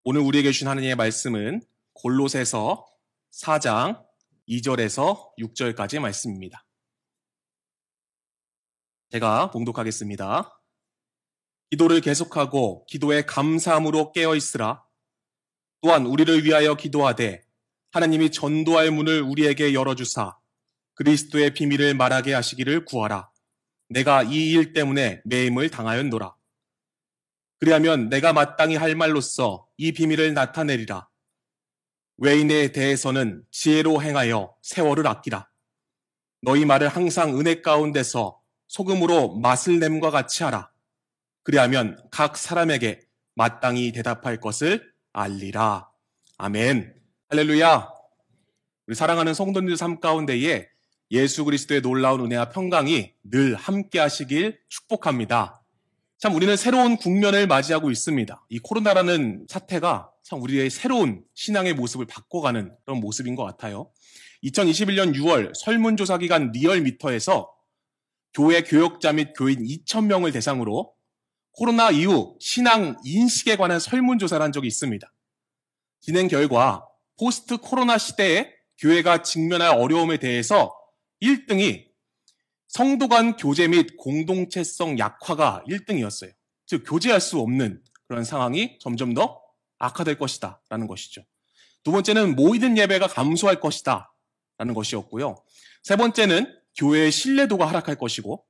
오늘 우리에게 주신 하나님의 말씀은 골로새서 4장 2절에서 6절까지의 말씀입니다. 제가 봉독하겠습니다. 기도를 계속하고 기도에 감사함으로 깨어있으라. 또한 우리를 위하여 기도하되 하나님이 전도할 문을 우리에게 열어주사 그리스도의 비밀을 말하게 하시기를 구하라. 내가 이 일 때문에 매임을 당하였노라. 그리하면 내가 마땅히 할 말로써 이 비밀을 나타내리라. 외인에 대해서는 지혜로 행하여 세월을 아끼라. 너희 말을 항상 은혜 가운데서 소금으로 맛을 냄과 같이 하라. 그리하면 각 사람에게 마땅히 대답할 것을 알리라. 아멘. 할렐루야. 우리 사랑하는 성도님들 삶 가운데에 예수 그리스도의 놀라운 은혜와 평강이 늘 함께 하시길 축복합니다. 참 우리는 새로운 국면을 맞이하고 있습니다. 이 코로나라는 사태가 참 우리의 새로운 신앙의 모습을 바꿔가는 그런 모습인 것 같아요. 2021년 6월 설문조사 기관 리얼미터에서 교회 교역자 및 교인 2,000명을 대상으로 코로나 이후 신앙 인식에 관한 설문조사를 한 적이 있습니다. 진행 결과 포스트 코로나 시대에 교회가 직면할 어려움에 대해서 1등이 성도 간 교제 및 공동체성 약화가 1등이었어요. 즉 교제할 수 없는 그런 상황이 점점 더 악화될 것이다 라는 것이죠. 두 번째는 모이는 예배가 감소할 것이다 라는 것이었고요. 세 번째는 교회의 신뢰도가 하락할 것이고,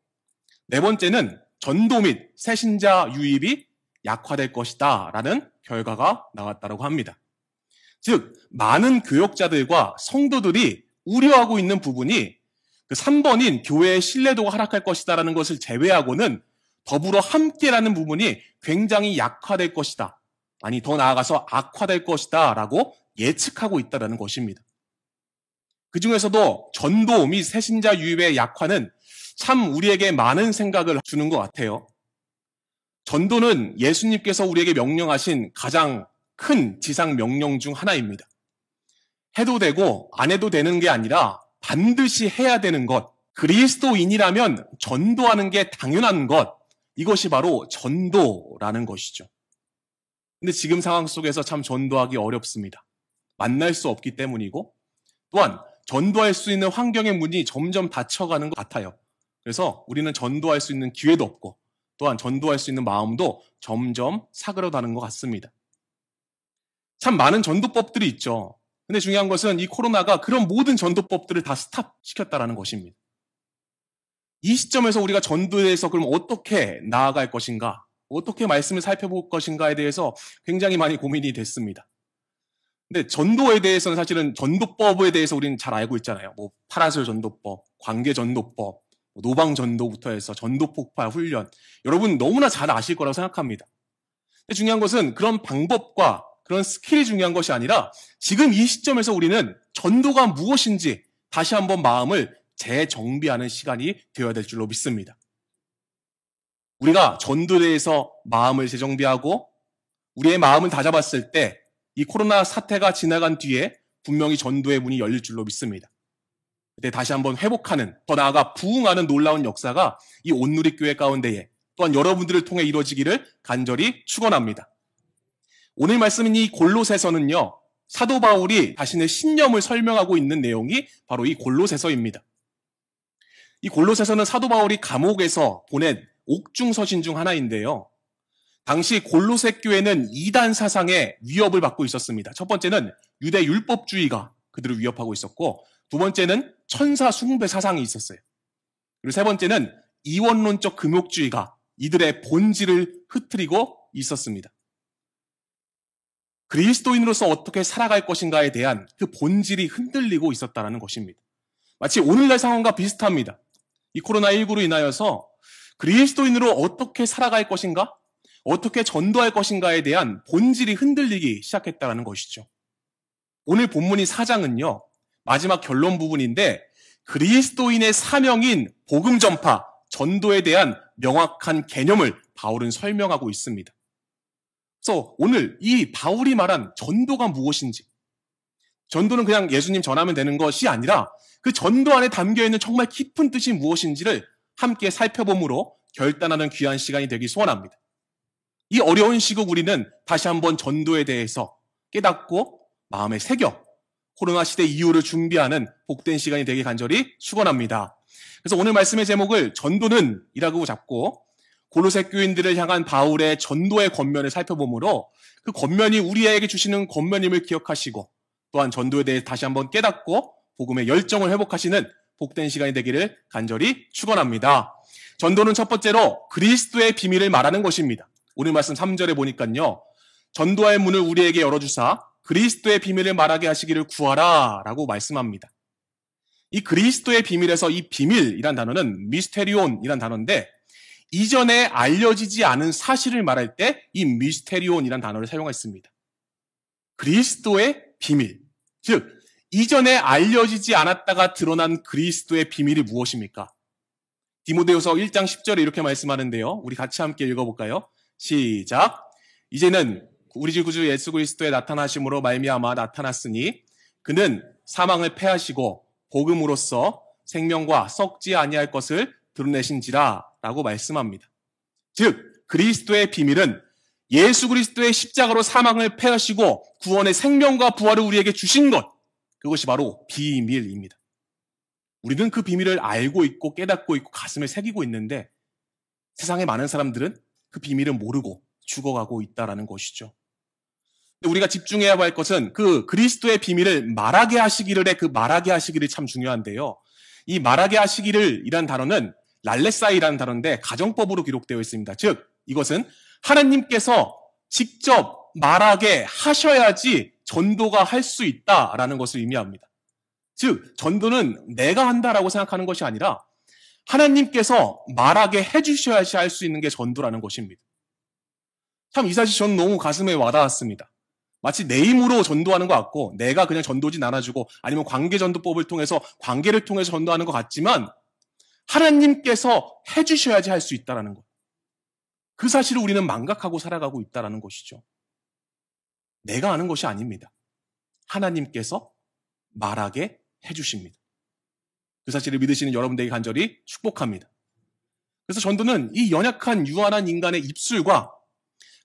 네 번째는 전도 및 새신자 유입이 약화될 것이다 라는 결과가 나왔다고 합니다. 즉 많은 교역자들과 성도들이 우려하고 있는 부분이 그 3번인 교회의 신뢰도가 하락할 것이다 라는 것을 제외하고는 더불어 함께라는 부분이 굉장히 약화될 것이다. 아니 더 나아가서 악화될 것이다 라고 예측하고 있다는 것입니다. 그 중에서도 전도 및 새신자 유입의 약화는 참 우리에게 많은 생각을 주는 것 같아요. 전도는 예수님께서 우리에게 명령하신 가장 큰 지상 명령 중 하나입니다. 해도 되고 안 해도 되는 게 아니라 반드시 해야 되는 것, 그리스도인이라면 전도하는 게 당연한 것, 이것이 바로 전도라는 것이죠. 근데 지금 상황 속에서 참 전도하기 어렵습니다. 만날 수 없기 때문이고, 또한 전도할 수 있는 환경의 문이 점점 닫혀가는 것 같아요. 그래서 우리는 전도할 수 있는 기회도 없고, 또한 전도할 수 있는 마음도 점점 사그러다는 것 같습니다. 참 많은 전도법들이 있죠. 근데 중요한 것은 이 코로나가 그런 모든 전도법들을 다 스탑시켰다는 것입니다. 이 시점에서 우리가 전도에 대해서 그럼 어떻게 나아갈 것인가, 어떻게 말씀을 살펴볼 것인가에 대해서 굉장히 많이 고민이 됐습니다. 근데 전도에 대해서는 사실은 전도법에 대해서 우리는 잘 알고 있잖아요. 뭐 파라솔 전도법, 관계 전도법, 노방 전도부터 해서 전도 폭발 훈련, 여러분 너무나 잘 아실 거라고 생각합니다. 근데 중요한 것은 그런 방법과 그런 스킬이 중요한 것이 아니라 지금 이 시점에서 우리는 전도가 무엇인지 다시 한번 마음을 재정비하는 시간이 되어야 될 줄로 믿습니다. 우리가 전도에 대해서 마음을 재정비하고 우리의 마음을 다잡았을 때 이 코로나 사태가 지나간 뒤에 분명히 전도의 문이 열릴 줄로 믿습니다. 그때 다시 한번 회복하는, 더 나아가 부흥하는 놀라운 역사가 이 온누리교회 가운데에 또한 여러분들을 통해 이루어지기를 간절히 축원합니다. 오늘 말씀인 이 골로새서는요, 사도 바울이 자신의 신념을 설명하고 있는 내용이 바로 이 골로새서입니다. 이 골로새서는 사도 바울이 감옥에서 보낸 옥중서신 중 하나인데요. 당시 골로새 교회는 이단 사상의 위협을 받고 있었습니다. 첫 번째는 유대 율법주의가 그들을 위협하고 있었고, 두 번째는 천사 숭배 사상이 있었어요. 그리고 세 번째는 이원론적 금욕주의가 이들의 본질을 흐트리고 있었습니다. 그리스도인으로서 어떻게 살아갈 것인가에 대한 그 본질이 흔들리고 있었다는 것입니다. 마치 오늘날 상황과 비슷합니다. 이 코로나19로 인하여서 그리스도인으로 어떻게 살아갈 것인가, 어떻게 전도할 것인가에 대한 본질이 흔들리기 시작했다는 것이죠. 오늘 본문이 4장은요, 마지막 결론 부분인데 그리스도인의 사명인 복음 전파, 전도에 대한 명확한 개념을 바울은 설명하고 있습니다. 그래서 오늘 이 바울이 말한 전도가 무엇인지, 전도는 그냥 예수님 전하면 되는 것이 아니라 그 전도 안에 담겨있는 정말 깊은 뜻이 무엇인지를 함께 살펴봄으로 결단하는 귀한 시간이 되기 소원합니다. 이 어려운 시국 우리는 다시 한번 전도에 대해서 깨닫고 마음에 새겨 코로나 시대 이후를 준비하는 복된 시간이 되길 간절히 축원합니다. 그래서 오늘 말씀의 제목을 전도는 이라고 잡고 골로새 교인들을 향한 바울의 전도의 권면을 살펴보므로 그 권면이 우리에게 주시는 권면임을 기억하시고 또한 전도에 대해 다시 한번 깨닫고 복음의 열정을 회복하시는 복된 시간이 되기를 간절히 축원합니다. 전도는 첫 번째로 그리스도의 비밀을 말하는 것입니다. 오늘 말씀 3절에 보니까요. 전도의 문을 우리에게 열어주사 그리스도의 비밀을 말하게 하시기를 구하라 라고 말씀합니다. 이 그리스도의 비밀에서 이 비밀이란 단어는 미스테리온이란 단어인데 이전에 알려지지 않은 사실을 말할 때 이 미스테리온이란 단어를 사용했습니다. 그리스도의 비밀, 즉 이전에 알려지지 않았다가 드러난 그리스도의 비밀이 무엇입니까? 디모데후서 1장 10절에 이렇게 말씀하는데요. 우리 같이 함께 읽어볼까요? 시작. 이제는 우리 주 구주 예수 그리스도의 나타나심으로 말미암아 나타났으니 그는 사망을 패하시고 복음으로써 생명과 썩지 아니할 것을 드러내신지라 라고 말씀합니다. 즉 그리스도의 비밀은 예수 그리스도의 십자가로 사망을 패하시고 구원의 생명과 부활을 우리에게 주신 것, 그것이 바로 비밀입니다. 우리는 그 비밀을 알고 있고 깨닫고 있고 가슴에 새기고 있는데 세상의 많은 사람들은 그 비밀을 모르고 죽어가고 있다는 것이죠. 근데 우리가 집중해야 할 것은 그 그리스도의 비밀을 말하게 하시기를의 그 말하게 하시기를 참 중요한데요. 이 말하게 하시기를 이란 단어는 랄레사이라는 단어인데 가정법으로 기록되어 있습니다. 즉 이것은 하나님께서 직접 말하게 하셔야지 전도가 할 수 있다라는 것을 의미합니다. 즉 전도는 내가 한다라고 생각하는 것이 아니라 하나님께서 말하게 해주셔야지 할 수 있는 게 전도라는 것입니다. 참 이 사실 저는 너무 가슴에 와닿았습니다. 마치 내 힘으로 전도하는 것 같고 내가 그냥 전도지 나눠주고 아니면 관계전도법을 통해서 관계를 통해서 전도하는 것 같지만 하나님께서 해주셔야지 할 수 있다는 것. 그 사실을 우리는 망각하고 살아가고 있다는 것이죠. 내가 아는 것이 아닙니다. 하나님께서 말하게 해주십니다. 그 사실을 믿으시는 여러분들에게 간절히 축복합니다. 그래서 전도는 이 연약한 유한한 인간의 입술과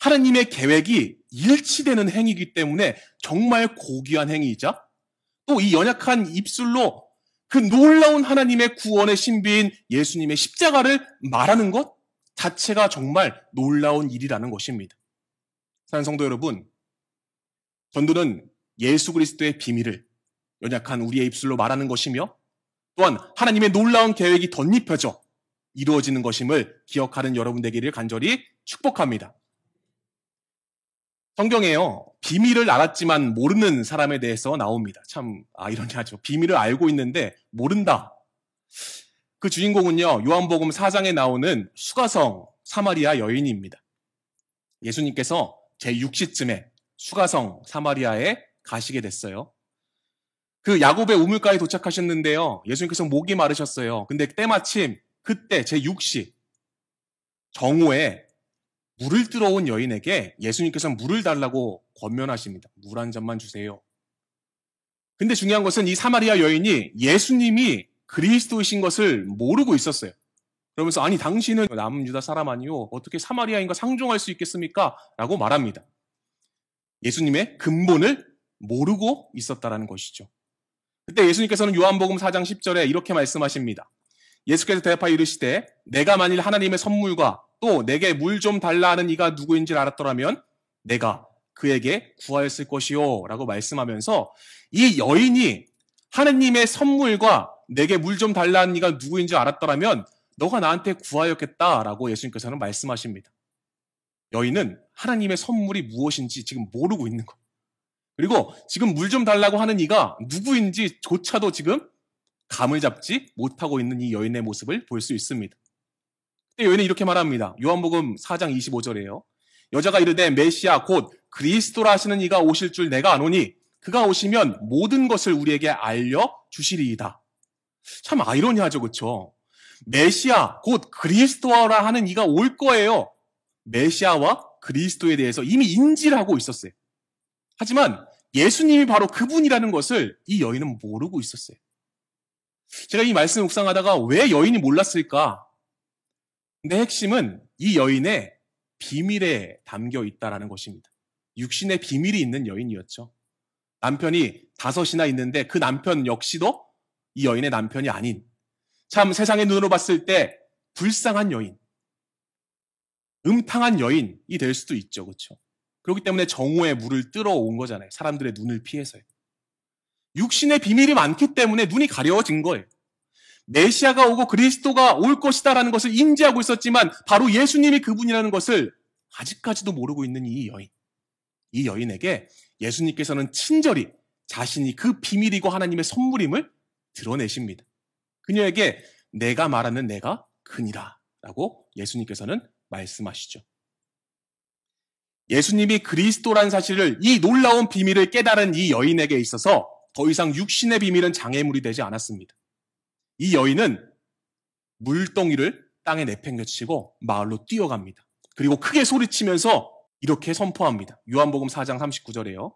하나님의 계획이 일치되는 행위이기 때문에 정말 고귀한 행위이자 또 이 연약한 입술로 그 놀라운 하나님의 구원의 신비인 예수님의 십자가를 말하는 것 자체가 정말 놀라운 일이라는 것입니다. 사랑하는 성도 여러분, 전도는 예수 그리스도의 비밀을 연약한 우리의 입술로 말하는 것이며 또한 하나님의 놀라운 계획이 덧입혀져 이루어지는 것임을 기억하는 여러분 되기를 간절히 축복합니다. 성경에요, 비밀을 알았지만 모르는 사람에 대해서 나옵니다. 참 아이러니하죠. 비밀을 알고 있는데 모른다. 그 주인공은요, 요한복음 4장에 나오는 수가성 사마리아 여인입니다. 예수님께서 제6시쯤에 수가성 사마리아에 가시게 됐어요. 그 야곱의 우물가에 도착하셨는데요. 예수님께서 목이 마르셨어요. 근데 때마침 그때 제6시 정오에 물을 들어온 여인에게 예수님께서 물을 달라고 권면하십니다. 물 한 잔만 주세요. 근데 중요한 것은 이 사마리아 여인이 예수님이 그리스도이신 것을 모르고 있었어요. 그러면서 아니 당신은 남유다 사람 아니요 어떻게 사마리아인과 상종할 수 있겠습니까? 라고 말합니다. 예수님의 근본을 모르고 있었다라는 것이죠. 그때 예수님께서는 요한복음 4장 10절에 이렇게 말씀하십니다. 예수께서 대답하여 이르시되 내가 만일 하나님의 선물과 또 내게 물 좀 달라 하는 이가 누구인지 알았더라면 내가 그에게 구하였을 것이요 라고 말씀하면서 이 여인이 하나님의 선물과 내게 물 좀 달라 하는 이가 누구인지 알았더라면 너가 나한테 구하였겠다라고 예수님께서는 말씀하십니다. 여인은 하나님의 선물이 무엇인지 지금 모르고 있는 거예요. 그리고 지금 물 좀 달라고 하는 이가 누구인지조차도 지금 감을 잡지 못하고 있는 이 여인의 모습을 볼 수 있습니다. 그때 여인은 이렇게 말합니다. 요한복음 4장 25절이에요. 여자가 이르되 메시아 곧 그리스도라 하시는 이가 오실 줄 내가 아노니 그가 오시면 모든 것을 우리에게 알려주시리이다. 참 아이러니하죠, 그렇죠? 메시아 곧 그리스도라 하는 이가 올 거예요. 메시아와 그리스도에 대해서 이미 인지를 하고 있었어요. 하지만 예수님이 바로 그분이라는 것을 이 여인은 모르고 있었어요. 제가 이 말씀을 묵상하다가 왜 여인이 몰랐을까? 근데 핵심은 이 여인의 비밀에 담겨 있다라는 것입니다. 육신의 비밀이 있는 여인이었죠. 남편이 5이나 있는데 그 남편 역시도 이 여인의 남편이 아닌, 참 세상의 눈으로 봤을 때 불쌍한 여인, 음탕한 여인이 될 수도 있죠. 그렇죠? 그렇기 때문에 정오에 물을 뜨러 온 거잖아요. 사람들의 눈을 피해서요. 육신의 비밀이 많기 때문에 눈이 가려워진 거예요. 메시아가 오고 그리스도가 올 것이다라는 것을 인지하고 있었지만 바로 예수님이 그분이라는 것을 아직까지도 모르고 있는 이 여인. 이 여인에게 예수님께서는 친절히 자신이 그 비밀이고 하나님의 선물임을 드러내십니다. 그녀에게 내가 말하는 내가 그니라 라고 예수님께서는 말씀하시죠. 예수님이 그리스도라는 사실을, 이 놀라운 비밀을 깨달은 이 여인에게 있어서 더 이상 육신의 비밀은 장애물이 되지 않았습니다. 이 여인은 물동이를 땅에 내팽개치고 마을로 뛰어갑니다. 그리고 크게 소리치면서 이렇게 선포합니다. 요한복음 4장 39절에요.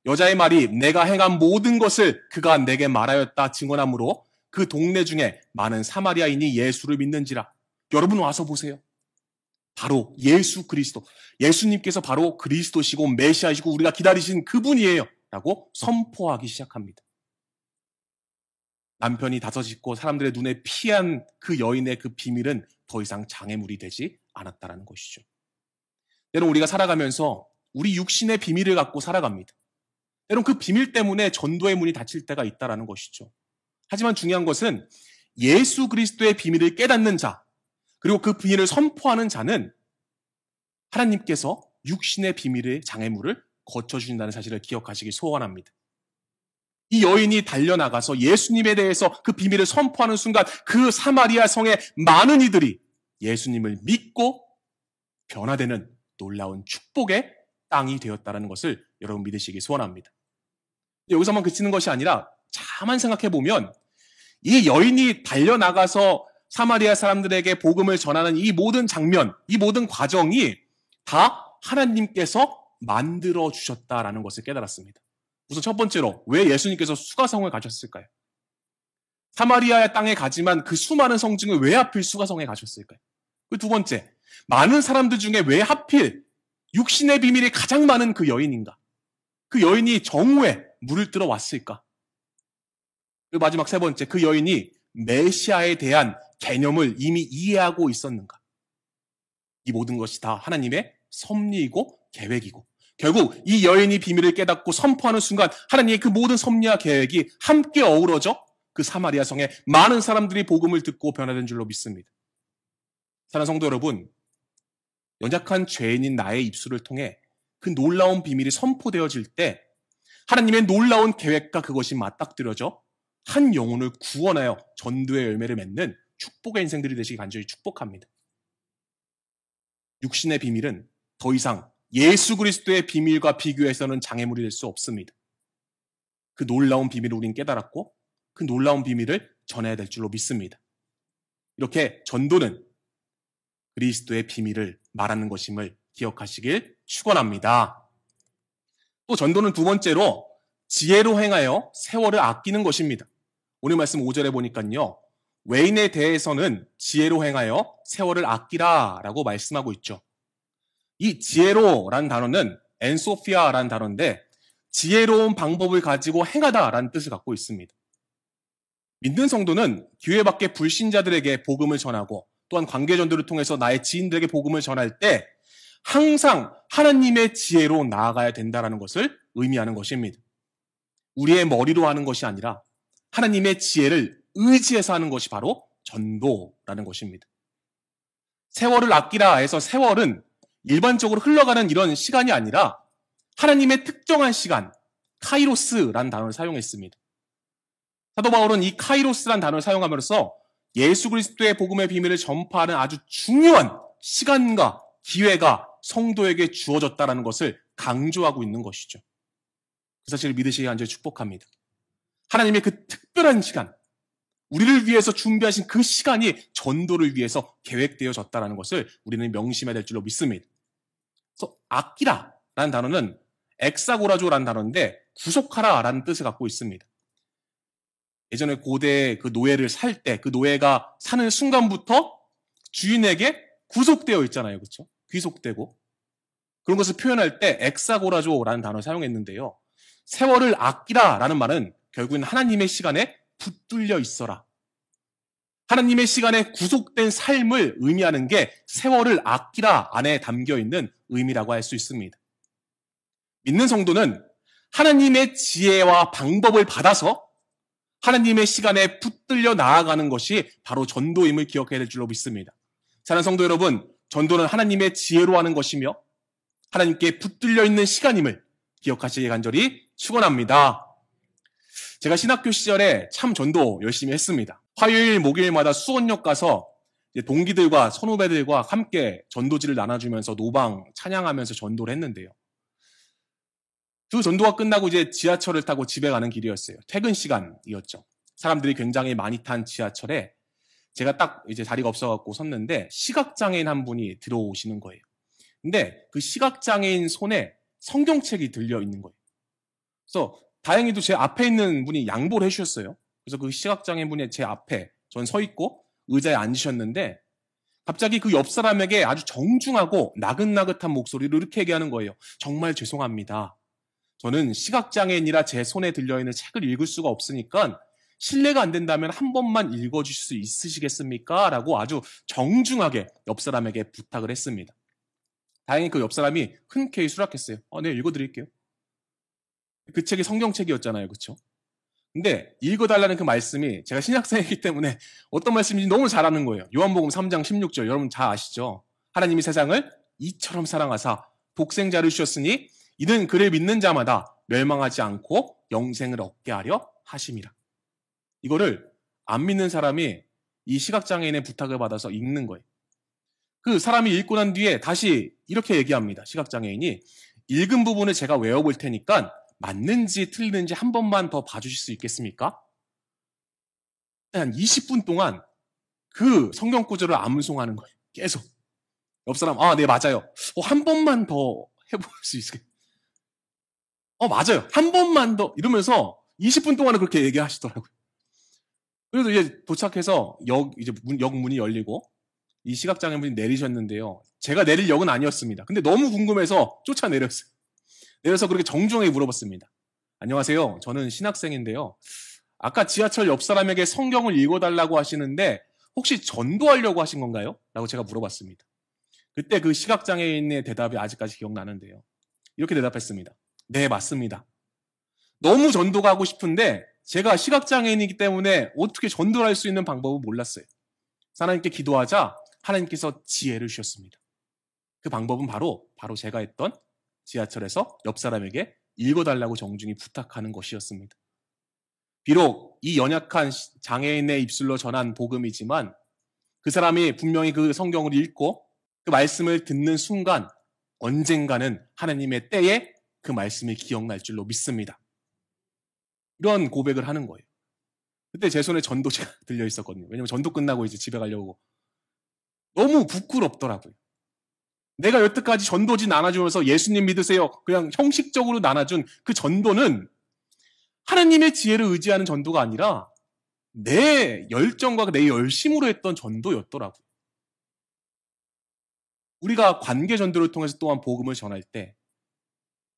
여자의 말이 내가 행한 모든 것을 그가 내게 말하였다 증언하므로 그 동네 중에 많은 사마리아인이 예수를 믿는지라. 여러분 와서 보세요. 바로 예수 그리스도, 예수님께서 바로 그리스도시고 메시아시고 우리가 기다리신 그분이에요 라고 선포하기 시작합니다. 남편이 5 있고 사람들의 눈에 피한 그 여인의 그 비밀은 더 이상 장애물이 되지 않았다는 것이죠. 때론 우리가 살아가면서 우리 육신의 비밀을 갖고 살아갑니다. 때론 그 비밀 때문에 전도의 문이 닫힐 때가 있다는 것이죠. 하지만 중요한 것은 예수 그리스도의 비밀을 깨닫는 자, 그리고 그 비밀을 선포하는 자는 하나님께서 육신의 비밀의 장애물을 거쳐주신다는 사실을 기억하시길 소원합니다. 이 여인이 달려나가서 예수님에 대해서 그 비밀을 선포하는 순간 그 사마리아 성의 많은 이들이 예수님을 믿고 변화되는 놀라운 축복의 땅이 되었다는 것을 여러분 믿으시기 소원합니다. 여기서만 그치는 것이 아니라 가만 생각해 보면 이 여인이 달려나가서 사마리아 사람들에게 복음을 전하는 이 모든 장면, 이 모든 과정이 다 하나님께서 만들어 주셨다라는 것을 깨달았습니다. 우선 첫 번째로 왜 예수님께서 수가성을 가셨을까요? 사마리아 땅에 가지만 그 수많은 성 중에 왜 하필 수가성에 가셨을까요? 그 두 번째, 많은 사람들 중에 왜 하필 육신의 비밀이 가장 많은 그 여인인가? 그 여인이 정오에 물을 뜨러 왔을까? 그리고 마지막 세 번째, 그 여인이 메시아에 대한 개념을 이미 이해하고 있었는가? 이 모든 것이 다 하나님의 섭리이고 계획이고 결국 이 여인이 비밀을 깨닫고 선포하는 순간 하나님의 그 모든 섭리와 계획이 함께 어우러져 그 사마리아 성에 많은 사람들이 복음을 듣고 변화된 줄로 믿습니다. 사랑하는 성도 여러분, 연약한 죄인인 나의 입술을 통해 그 놀라운 비밀이 선포되어질 때 하나님의 놀라운 계획과 그것이 맞닥뜨려져 한 영혼을 구원하여 전도의 열매를 맺는 축복의 인생들이 되시기 간절히 축복합니다. 육신의 비밀은 더 이상 예수 그리스도의 비밀과 비교해서는 장애물이 될 수 없습니다. 그 놀라운 비밀을 우린 깨달았고 그 놀라운 비밀을 전해야 될 줄로 믿습니다. 이렇게 전도는 그리스도의 비밀을 말하는 것임을 기억하시길 축원합니다. 또 전도는 두 번째로 지혜로 행하여 세월을 아끼는 것입니다. 오늘 말씀 5절에 보니까요. 외인에 대해서는 지혜로 행하여 세월을 아끼라 라고 말씀하고 있죠. 이 지혜로라는 단어는 엔소피아라는 단어인데 지혜로운 방법을 가지고 행하다라는 뜻을 갖고 있습니다. 믿는 성도는 교회 밖의 불신자들에게 복음을 전하고 또한 관계전도를 통해서 나의 지인들에게 복음을 전할 때 항상 하나님의 지혜로 나아가야 된다는 것을 의미하는 것입니다. 우리의 머리로 하는 것이 아니라 하나님의 지혜를 의지해서 하는 것이 바로 전도라는 것입니다. 세월을 아끼라 해서 세월은 일반적으로 흘러가는 이런 시간이 아니라 하나님의 특정한 시간, 카이로스라는 단어를 사용했습니다. 사도 바울은 이 카이로스라는 단어를 사용함으로써 예수 그리스도의 복음의 비밀을 전파하는 아주 중요한 시간과 기회가 성도에게 주어졌다는 것을 강조하고 있는 것이죠. 그 사실을 믿으시기 간절히 축복합니다. 하나님의 그 특별한 시간, 우리를 위해서 준비하신 그 시간이 전도를 위해서 계획되어졌다는 것을 우리는 명심해야 될 줄로 믿습니다. 그래서 아끼라라는 단어는 엑사고라조라는 단어인데 구속하라라는 뜻을 갖고 있습니다. 예전에 고대 그 노예를 살 때 그 노예가 사는 순간부터 주인에게 구속되어 있잖아요. 그렇죠? 귀속되고 그런 것을 표현할 때 엑사고라조라는 단어를 사용했는데요. 세월을 아끼라라는 말은 결국은 하나님의 시간에 붙들려 있어라. 하나님의 시간에 구속된 삶을 의미하는 게 세월을 아끼라 안에 담겨있는 의미라고 할 수 있습니다. 믿는 성도는 하나님의 지혜와 방법을 받아서 하나님의 시간에 붙들려 나아가는 것이 바로 전도임을 기억해야 될 줄로 믿습니다. 사랑하는 성도 여러분, 전도는 하나님의 지혜로 하는 것이며 하나님께 붙들려 있는 시간임을 기억하시기 간절히 축원합니다. 제가 신학교 시절에 참 전도 열심히 했습니다. 화요일, 목요일마다 수원역 가서 동기들과 선후배들과 함께 전도지를 나눠주면서 노방 찬양하면서 전도를 했는데요. 그 전도가 끝나고 이제 지하철을 타고 집에 가는 길이었어요. 퇴근 시간이었죠. 사람들이 굉장히 많이 탄 지하철에 제가 딱 이제 자리가 없어갖고 섰는데 시각장애인 한 분이 들어오시는 거예요. 근데 그 시각장애인 손에 성경책이 들려 있는 거예요. 그래서 다행히도 제 앞에 있는 분이 양보를 해주셨어요. 그래서 그 시각장애인 분이 제 앞에 전 서 있고 의자에 앉으셨는데 갑자기 그 옆 사람에게 아주 정중하고 나긋나긋한 목소리로 이렇게 얘기하는 거예요. 정말 죄송합니다. 저는 시각장애인이라 제 손에 들려있는 책을 읽을 수가 없으니까 실례가 안 된다면 한 번만 읽어주실 수 있으시겠습니까? 라고 아주 정중하게 옆 사람에게 부탁을 했습니다. 다행히 그 옆 사람이 흔쾌히 수락했어요. 네, 읽어드릴게요. 그 책이 성경책이었잖아요. 그렇죠? 근데 읽어달라는 그 말씀이 제가 신약생이기 때문에 어떤 말씀인지 너무 잘 아는 거예요. 요한복음 3장 16절 여러분 잘 아시죠? 하나님이 세상을 이처럼 사랑하사 독생자를 주셨으니 이는 그를 믿는 자마다 멸망하지 않고 영생을 얻게 하려 하심이라. 이거를 안 믿는 사람이 이 시각장애인의 부탁을 받아서 읽는 거예요. 그 사람이 읽고 난 뒤에 다시 이렇게 얘기합니다. 시각장애인이 읽은 부분을 제가 외워볼 테니까 맞는지 틀리는지 한 번만 더 봐주실 수 있겠습니까? 한 20분 동안 그 성경 구절을 암송하는 거예요. 계속. 옆 사람, 네, 맞아요. 한 번만 더 해볼 수 있을까요? 맞아요. 한 번만 더. 이러면서 20분 동안은 그렇게 얘기하시더라고요. 그래서 이제 도착해서 역 문이 열리고 이 시각장애인분이 내리셨는데요. 제가 내릴 역은 아니었습니다. 근데 너무 궁금해서 쫓아내렸어요. 내려서 그렇게 정중하게 물어봤습니다. 안녕하세요. 저는 신학생인데요. 아까 지하철 옆 사람에게 성경을 읽어달라고 하시는데 혹시 전도하려고 하신 건가요? 라고 제가 물어봤습니다. 그때 그 시각장애인의 대답이 아직까지 기억나는데요. 이렇게 대답했습니다. 네, 맞습니다. 너무 전도가 하고 싶은데 제가 시각장애인이기 때문에 어떻게 전도를 할 수 있는 방법을 몰랐어요. 하나님께 기도하자 하나님께서 지혜를 주셨습니다. 그 방법은 바로 제가 했던 지하철에서 옆 사람에게 읽어달라고 정중히 부탁하는 것이었습니다. 비록 이 연약한 장애인의 입술로 전한 복음이지만 그 사람이 분명히 그 성경을 읽고 그 말씀을 듣는 순간 언젠가는 하나님의 때에 그 말씀이 기억날 줄로 믿습니다. 이런 고백을 하는 거예요. 그때 제 손에 전도지가 들려 있었거든요. 왜냐면 전도 끝나고 이제 집에 가려고. 너무 부끄럽더라고요. 내가 여태까지 전도지 나눠주면서 예수님 믿으세요. 그냥 형식적으로 나눠준 그 전도는 하나님의 지혜를 의지하는 전도가 아니라 내 열정과 내 열심으로 했던 전도였더라고요. 우리가 관계 전도를 통해서 또한 복음을 전할 때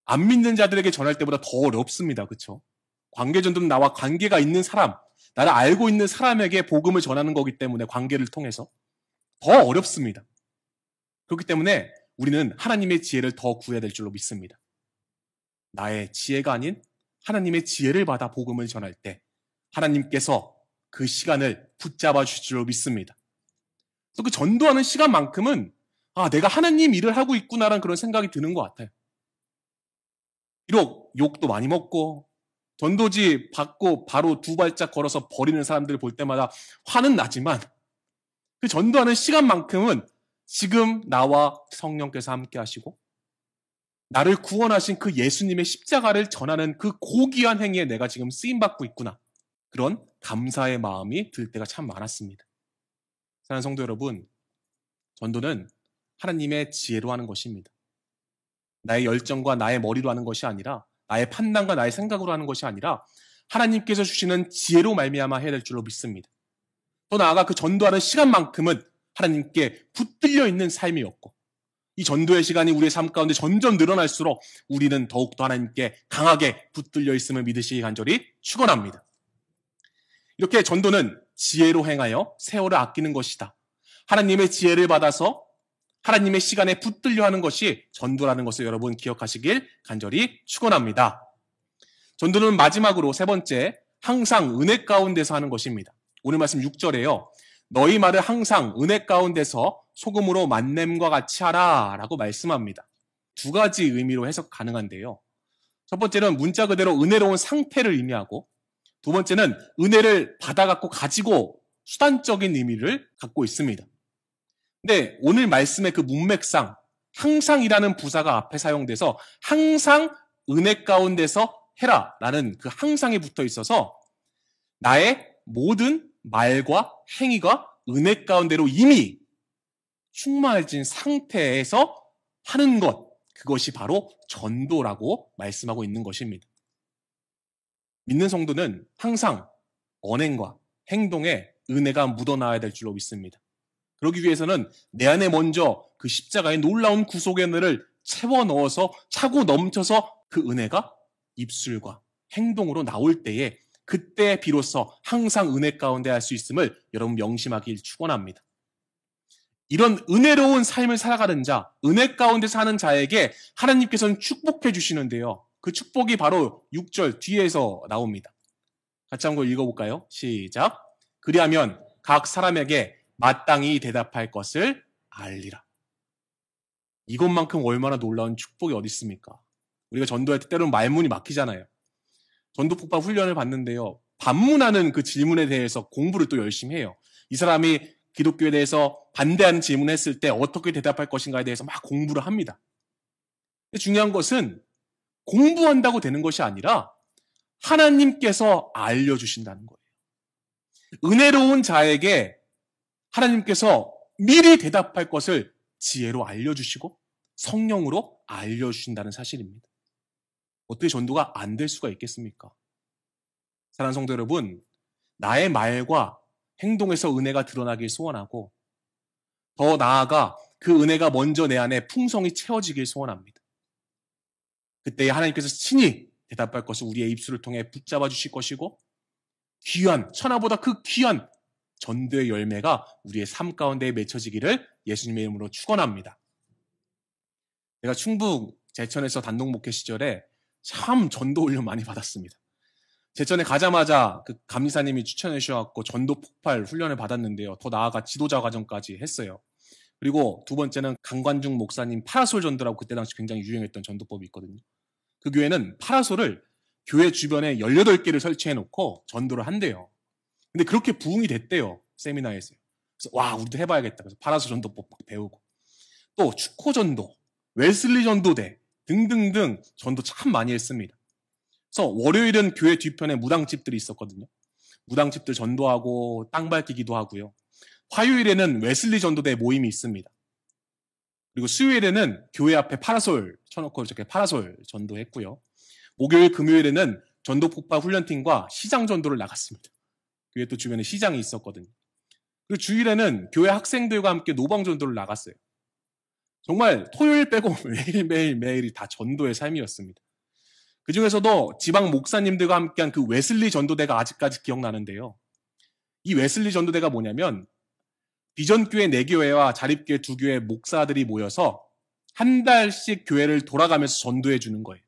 안 믿는 자들에게 전할 때보다 더 어렵습니다. 그렇죠? 관계 전도는 나와 관계가 있는 사람, 나를 알고 있는 사람에게 복음을 전하는 거기 때문에 관계를 통해서 더 어렵습니다. 그렇기 때문에 우리는 하나님의 지혜를 더 구해야 될 줄로 믿습니다. 나의 지혜가 아닌 하나님의 지혜를 받아 복음을 전할 때 하나님께서 그 시간을 붙잡아 주실 줄로 믿습니다. 그래서 그 전도하는 시간만큼은 내가 하나님 일을 하고 있구나라는 그런 생각이 드는 것 같아요. 비록 욕도 많이 먹고 전도지 받고 바로 두 발짝 걸어서 버리는 사람들을 볼 때마다 화는 나지만 그 전도하는 시간만큼은 지금 나와 성령께서 함께 하시고 나를 구원하신 그 예수님의 십자가를 전하는 그 고귀한 행위에 내가 지금 쓰임받고 있구나. 그런 감사의 마음이 들 때가 참 많았습니다. 사랑하는 성도 여러분, 전도는 하나님의 지혜로 하는 것입니다. 나의 열정과 나의 머리로 하는 것이 아니라 나의 판단과 나의 생각으로 하는 것이 아니라 하나님께서 주시는 지혜로 말미암아 해야 될 줄로 믿습니다. 또 나아가 그 전도하는 시간만큼은 하나님께 붙들려 있는 삶이었고 이 전도의 시간이 우리의 삶 가운데 점점 늘어날수록 우리는 더욱더 하나님께 강하게 붙들려 있음을 믿으시기 간절히 축원합니다. 이렇게 전도는 지혜로 행하여 세월을 아끼는 것이다. 하나님의 지혜를 받아서 하나님의 시간에 붙들려 하는 것이 전도라는 것을 여러분 기억하시길 간절히 축원합니다. 전도는 마지막으로 세 번째, 항상 은혜 가운데서 하는 것입니다. 오늘 말씀 6절에요. 너희 말을 항상 은혜 가운데서 소금으로 만냄과 같이 하라 라고 말씀합니다. 두 가지 의미로 해석 가능한데요. 첫 번째는 문자 그대로 은혜로운 상태를 의미하고, 두 번째는 은혜를 받아갖고 가지고 수단적인 의미를 갖고 있습니다. 근데 오늘 말씀의 그 문맥상 항상이라는 부사가 앞에 사용돼서 항상 은혜 가운데서 해라 라는 그 항상이 붙어 있어서 나의 모든 말과 행위가 은혜 가운데로 이미 충만해진 상태에서 하는 것, 그것이 바로 전도라고 말씀하고 있는 것입니다. 믿는 성도는 항상 언행과 행동에 은혜가 묻어나야 될 줄로 믿습니다. 그러기 위해서는 내 안에 먼저 그 십자가의 놀라운 구속의 은혜를 채워 넣어서 차고 넘쳐서 그 은혜가 입술과 행동으로 나올 때에 그때 비로소 항상 은혜 가운데 할 수 있음을 여러분 명심하길 축원합니다. 이런 은혜로운 삶을 살아가는 자, 은혜 가운데 사는 자에게 하나님께서는 축복해 주시는데요. 그 축복이 바로 6절 뒤에서 나옵니다. 같이 한번 읽어볼까요? 시작. 그리하면 각 사람에게 마땅히 대답할 것을 알리라. 이것만큼 얼마나 놀라운 축복이 어디 있습니까? 우리가 전도할 때 때로는 말문이 막히잖아요. 전도 폭발 훈련을 받는데요. 반문하는 그 질문에 대해서 공부를 또 열심히 해요. 이 사람이 기독교에 대해서 반대하는 질문을 했을 때 어떻게 대답할 것인가에 대해서 막 공부를 합니다. 근데 중요한 것은 공부한다고 되는 것이 아니라 하나님께서 알려주신다는 거예요. 은혜로운 자에게 하나님께서 미리 대답할 것을 지혜로 알려주시고 성령으로 알려주신다는 사실입니다. 어떻게 전도가 안 될 수가 있겠습니까? 사랑하는 성도 여러분, 나의 말과 행동에서 은혜가 드러나길 소원하고 더 나아가 그 은혜가 먼저 내 안에 풍성히 채워지길 소원합니다. 그때 하나님께서 친히 대답할 것을 우리의 입술을 통해 붙잡아 주실 것이고 귀한, 천하보다 그 귀한 전도의 열매가 우리의 삶 가운데 맺혀지기를 예수님의 이름으로 축원합니다. 제가 충북 제천에서 단독 목회 시절에 참 전도 훈련 많이 받았습니다. 제천에 가자마자 그 감리사님이 추천해 주셔서 전도 폭발 훈련을 받았는데요. 더 나아가 지도자 과정까지 했어요. 그리고 두 번째는 강관중 목사님 파라솔 전도라고 그때 당시 굉장히 유행했던 전도법이 있거든요. 그 교회는 파라솔을 교회 주변에 18개를 설치해 놓고 전도를 한대요. 근데 그렇게 부흥이 됐대요. 세미나에서요. 그래서 와, 우리도 해봐야겠다. 그래서 파라솔 전도법 막 배우고 또 축호 전도, 웨슬리 전도대 등등등 전도 참 많이 했습니다. 그래서 월요일은 교회 뒤편에 무당집들이 있었거든요. 무당집들 전도하고 땅 밝히기도 하고요. 화요일에는 웨슬리 전도대 모임이 있습니다. 그리고 수요일에는 교회 앞에 파라솔 쳐놓고 이렇게 파라솔 전도했고요. 목요일, 금요일에는 전도 폭발 훈련팀과 시장 전도를 나갔습니다. 교회 또 주변에 시장이 있었거든요. 그리고 주일에는 교회 학생들과 함께 노방 전도를 나갔어요. 정말 토요일 빼고 매일매일이 다 전도의 삶이었습니다. 그 중에서도 지방 목사님들과 함께한 그 웨슬리 전도대가 아직까지 기억나는데요. 이 웨슬리 전도대가 뭐냐면 비전교회 4교회와 자립교회 2교회 목사들이 모여서 한 달씩 교회를 돌아가면서 전도해 주는 거예요.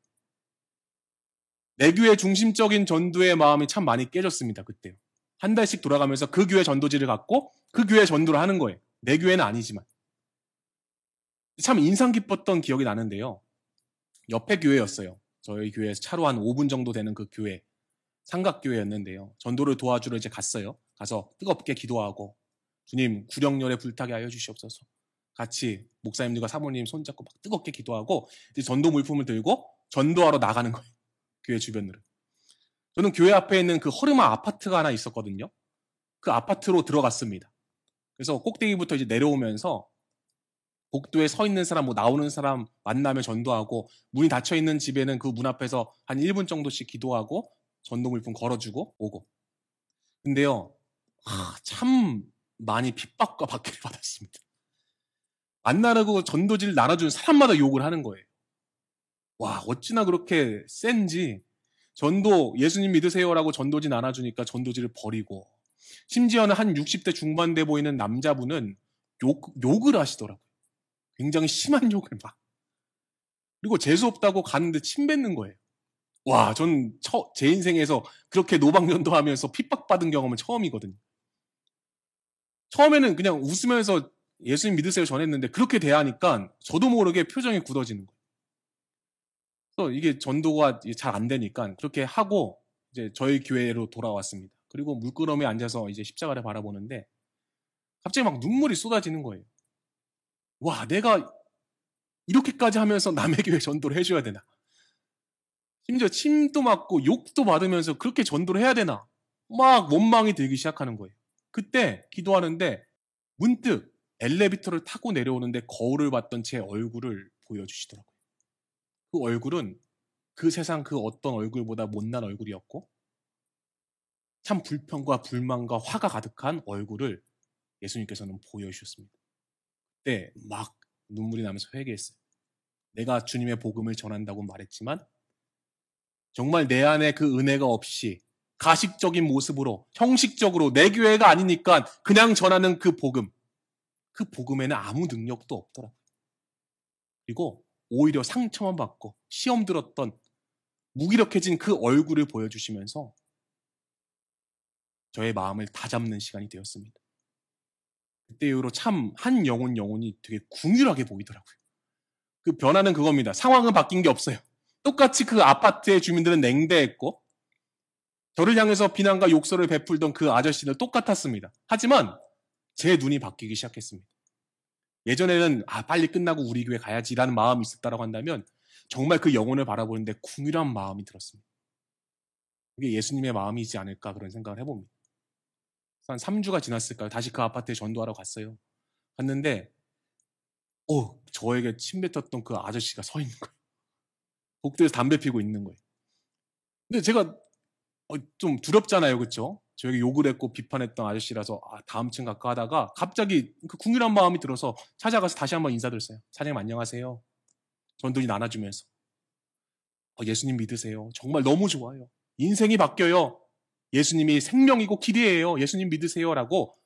4교회 중심적인 전도의 마음이 참 많이 깨졌습니다. 그때요. 한 달씩 돌아가면서 그 교회 전도지를 갖고 그 교회 전도를 하는 거예요. 4교회는 아니지만. 참 인상 깊었던 기억이 나는데요. 옆에 교회였어요. 저희 교회에서 차로 한 5분 정도 되는 그 교회, 삼각교회였는데요. 전도를 도와주러 이제 갔어요. 가서 뜨겁게 기도하고 주님 구령열에 불타게 하여 주시옵소서. 같이 목사님들과 사모님 손잡고 막 뜨겁게 기도하고 이제 전도 물품을 들고 전도하러 나가는 거예요. 교회 주변으로. 저는 교회 앞에 있는 그 허름한 아파트가 하나 있었거든요. 그 아파트로 들어갔습니다. 그래서 꼭대기부터 이제 내려오면서 복도에 서 있는 사람, 나오는 사람 만나며 전도하고 문이 닫혀 있는 집에는 그 문 앞에서 한 1분 정도씩 기도하고 전도 물품 걸어주고 오고. 근데요, 참 많이 핍박과 박해를 받았습니다. 안 나르고 전도지를 나눠주는 사람마다 욕을 하는 거예요. 와, 어찌나 그렇게 센지. 전도 예수님 믿으세요라고 전도지 나눠주니까 전도지를 버리고, 심지어는 한 60대 중반 돼 보이는 남자분은 욕을 하시더라고요. 굉장히 심한 욕을 막. 그리고 재수없다고 갔는데 침 뱉는 거예요. 와, 전 제 인생에서 그렇게 노방전도하면서 핍박받은 경험은 처음이거든요. 처음에는 그냥 웃으면서 예수님 믿으세요 전했는데 그렇게 대하니까 저도 모르게 표정이 굳어지는 거예요. 그래서 이게 전도가 잘 안 되니까 그렇게 하고 이제 저희 교회로 돌아왔습니다. 그리고 물끄러미에 앉아서 이제 십자가를 바라보는데 갑자기 막 눈물이 쏟아지는 거예요. 와, 내가 이렇게까지 하면서 남의 교회 전도를 해줘야 되나? 심지어 침도 맞고 욕도 받으면서 그렇게 전도를 해야 되나? 막 원망이 들기 시작하는 거예요. 그때 기도하는데 문득 엘리베이터를 타고 내려오는데 거울을 봤던 제 얼굴을 보여주시더라고요. 그 얼굴은 그 세상 그 어떤 얼굴보다 못난 얼굴이었고 참 불평과 불만과 화가 가득한 얼굴을 예수님께서는 보여주셨습니다. 그때 막 눈물이 나면서 회개했어요. 내가 주님의 복음을 전한다고 말했지만 정말 내 안에 그 은혜가 없이 가식적인 모습으로 형식적으로 내 교회가 아니니까 그냥 전하는 그 복음에는 아무 능력도 없더라고요. 그리고 오히려 상처만 받고 시험 들었던 무기력해진 그 얼굴을 보여주시면서 저의 마음을 다잡는 시간이 되었습니다. 그때 이후로 참 한 영혼이 되게 궁휼하게 보이더라고요. 그 변화는 그겁니다. 상황은 바뀐 게 없어요. 똑같이 그 아파트의 주민들은 냉대했고 저를 향해서 비난과 욕설을 베풀던 그 아저씨는 똑같았습니다. 하지만 제 눈이 바뀌기 시작했습니다. 예전에는 빨리 끝나고 우리 교회 가야지라는 마음이 있었다고 한다면 정말 그 영혼을 바라보는데 궁휼한 마음이 들었습니다. 그게 예수님의 마음이지 않을까 그런 생각을 해봅니다. 한 3주가 지났을까요? 다시 그 아파트에 전도하러 갔어요. 갔는데 저에게 침 뱉었던 그 아저씨가 서 있는 거예요. 복도에서 담배 피고 있는 거예요. 근데 제가 좀 두렵잖아요. 그렇죠? 저에게 욕을 했고 비판했던 아저씨라서 다음 층 갈까 하다가 갑자기 그 궁휼한 마음이 들어서 찾아가서 다시 한번 인사드렸어요. 사장님 안녕하세요. 전도지 나눠주면서 예수님 믿으세요. 정말 너무 좋아요. 인생이 바뀌어요. 예수님이 생명이고 길이에요. 예수님 믿으세요라고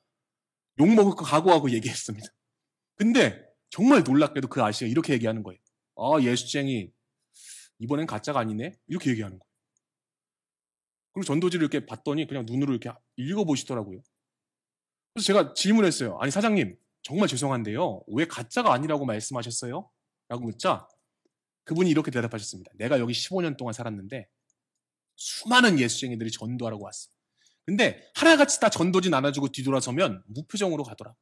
욕먹을 거 각오하고 얘기했습니다. 근데 정말 놀랍게도 그 아저씨가 이렇게 얘기하는 거예요. 예수쟁이 이번엔 가짜가 아니네? 이렇게 얘기하는 거예요. 그리고 전도지를 이렇게 봤더니 그냥 눈으로 이렇게 읽어보시더라고요. 그래서 제가 질문했어요. 아니 사장님 정말 죄송한데요. 왜 가짜가 아니라고 말씀하셨어요? 라고 묻자 그분이 이렇게 대답하셨습니다. 내가 여기 15년 동안 살았는데 수많은 예수쟁이들이 전도하라고 왔어. 근데 하나같이 다 전도지 나눠주고 뒤돌아서면 무표정으로 가더라.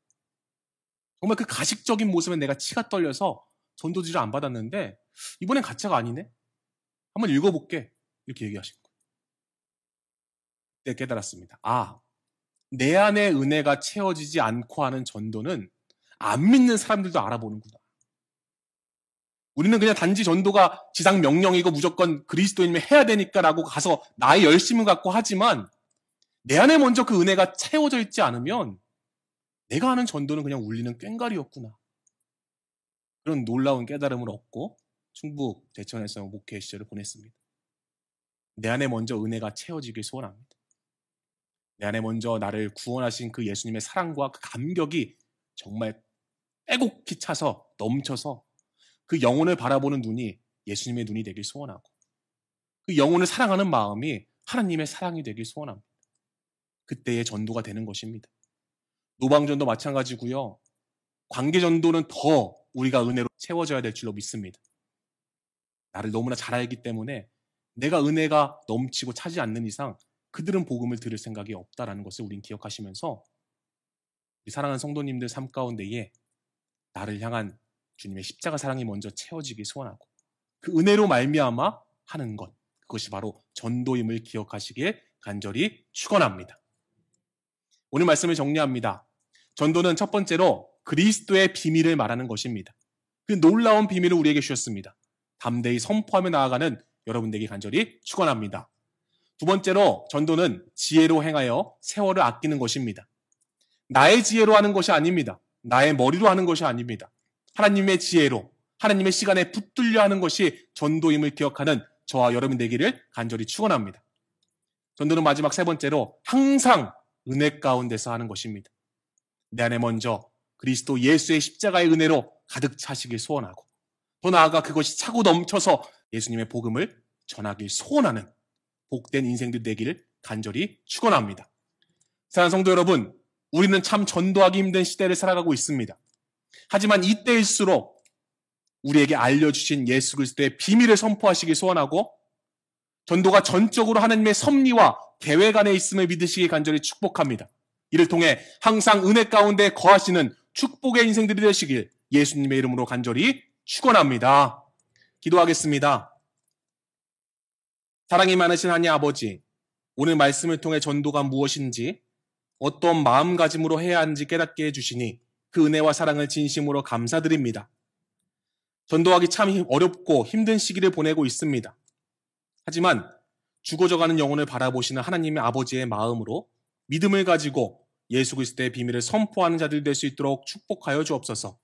정말 그 가식적인 모습에 내가 치가 떨려서 전도지를 안 받았는데 이번엔 가짜가 아니네? 한번 읽어볼게. 이렇게 얘기하신 거예요. 그때 깨달았습니다. 내 안에 은혜가 채워지지 않고 하는 전도는 안 믿는 사람들도 알아보는구나. 우리는 그냥 단지 전도가 지상 명령이고 무조건 그리스도인이면 해야 되니까라고 가서 나의 열심을 갖고 하지만 내 안에 먼저 그 은혜가 채워져 있지 않으면 내가 하는 전도는 그냥 울리는 꽹과리였구나. 그런 놀라운 깨달음을 얻고 충북 대천에서 목회 시절을 보냈습니다. 내 안에 먼저 은혜가 채워지길 소원합니다. 내 안에 먼저 나를 구원하신 그 예수님의 사랑과 그 감격이 정말 빼곡히 차서 넘쳐서 그 영혼을 바라보는 눈이 예수님의 눈이 되길 소원하고 그 영혼을 사랑하는 마음이 하나님의 사랑이 되길 소원합니다. 그때의 전도가 되는 것입니다. 노방전도 마찬가지고요. 관계전도는 더 우리가 은혜로 채워져야 될 줄로 믿습니다. 나를 너무나 잘 알기 때문에 내가 은혜가 넘치고 차지 않는 이상 그들은 복음을 들을 생각이 없다라는 것을 우린 기억하시면서 우리 사랑하는 성도님들 삶 가운데에 나를 향한 주님의 십자가 사랑이 먼저 채워지길 소원하고 그 은혜로 말미암아 하는 것 그것이 바로 전도임을 기억하시길 간절히 축원합니다. 오늘 말씀을 정리합니다. 전도는 첫 번째로 그리스도의 비밀을 말하는 것입니다. 그 놀라운 비밀을 우리에게 주셨습니다. 담대히 선포하며 나아가는 여러분 되기 간절히 축원합니다. 두 번째로 전도는 지혜로 행하여 세월을 아끼는 것입니다. 나의 지혜로 하는 것이 아닙니다. 나의 머리로 하는 것이 아닙니다. 하나님의 지혜로 하나님의 시간에 붙들려 하는 것이 전도임을 기억하는 저와 여러분 되기를 간절히 축원합니다. 전도는 마지막 세 번째로 항상 은혜 가운데서 하는 것입니다. 내 안에 먼저 그리스도 예수의 십자가의 은혜로 가득 차시길 소원하고, 더 나아가 그것이 차고 넘쳐서 예수님의 복음을 전하길 소원하는 복된 인생들 되기를 간절히 축원합니다. 사랑하는 성도 여러분, 우리는 참 전도하기 힘든 시대를 살아가고 있습니다. 하지만 이때일수록 우리에게 알려주신 예수 그리스도의 비밀을 선포하시길 소원하고, 전도가 전적으로 하나님의 섭리와 계획 안에 있음을 믿으시기 간절히 축복합니다. 이를 통해 항상 은혜 가운데 거하시는 축복의 인생들이 되시길 예수님의 이름으로 간절히 축원합니다. 기도하겠습니다. 사랑이 많으신 하나님 아버지, 오늘 말씀을 통해 전도가 무엇인지, 어떤 마음가짐으로 해야 하는지 깨닫게 해주시니 그 은혜와 사랑을 진심으로 감사드립니다. 전도하기 참 어렵고 힘든 시기를 보내고 있습니다. 하지만 죽어져가는 영혼을 바라보시는 하나님의 아버지의 마음으로 믿음을 가지고 예수 그리스도의 비밀을 선포하는 자들 될 수 있도록 축복하여 주옵소서.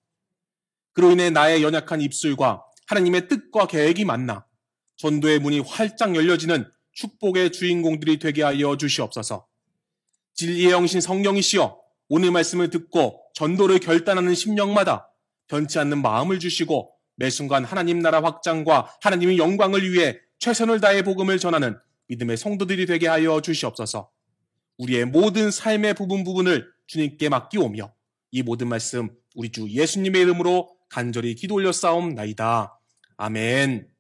그로 인해 나의 연약한 입술과 하나님의 뜻과 계획이 만나 전도의 문이 활짝 열려지는 축복의 주인공들이 되게 하여 주시옵소서. 진리의 영신 성령이시여, 오늘 말씀을 듣고 전도를 결단하는 심령마다 변치 않는 마음을 주시고 매 순간 하나님 나라 확장과 하나님의 영광을 위해 최선을 다해 복음을 전하는 믿음의 성도들이 되게 하여 주시옵소서. 우리의 모든 삶의 부분을 주님께 맡기오며 이 모든 말씀 우리 주 예수님의 이름으로 간절히 기도 올려 싸움나이다. 아멘.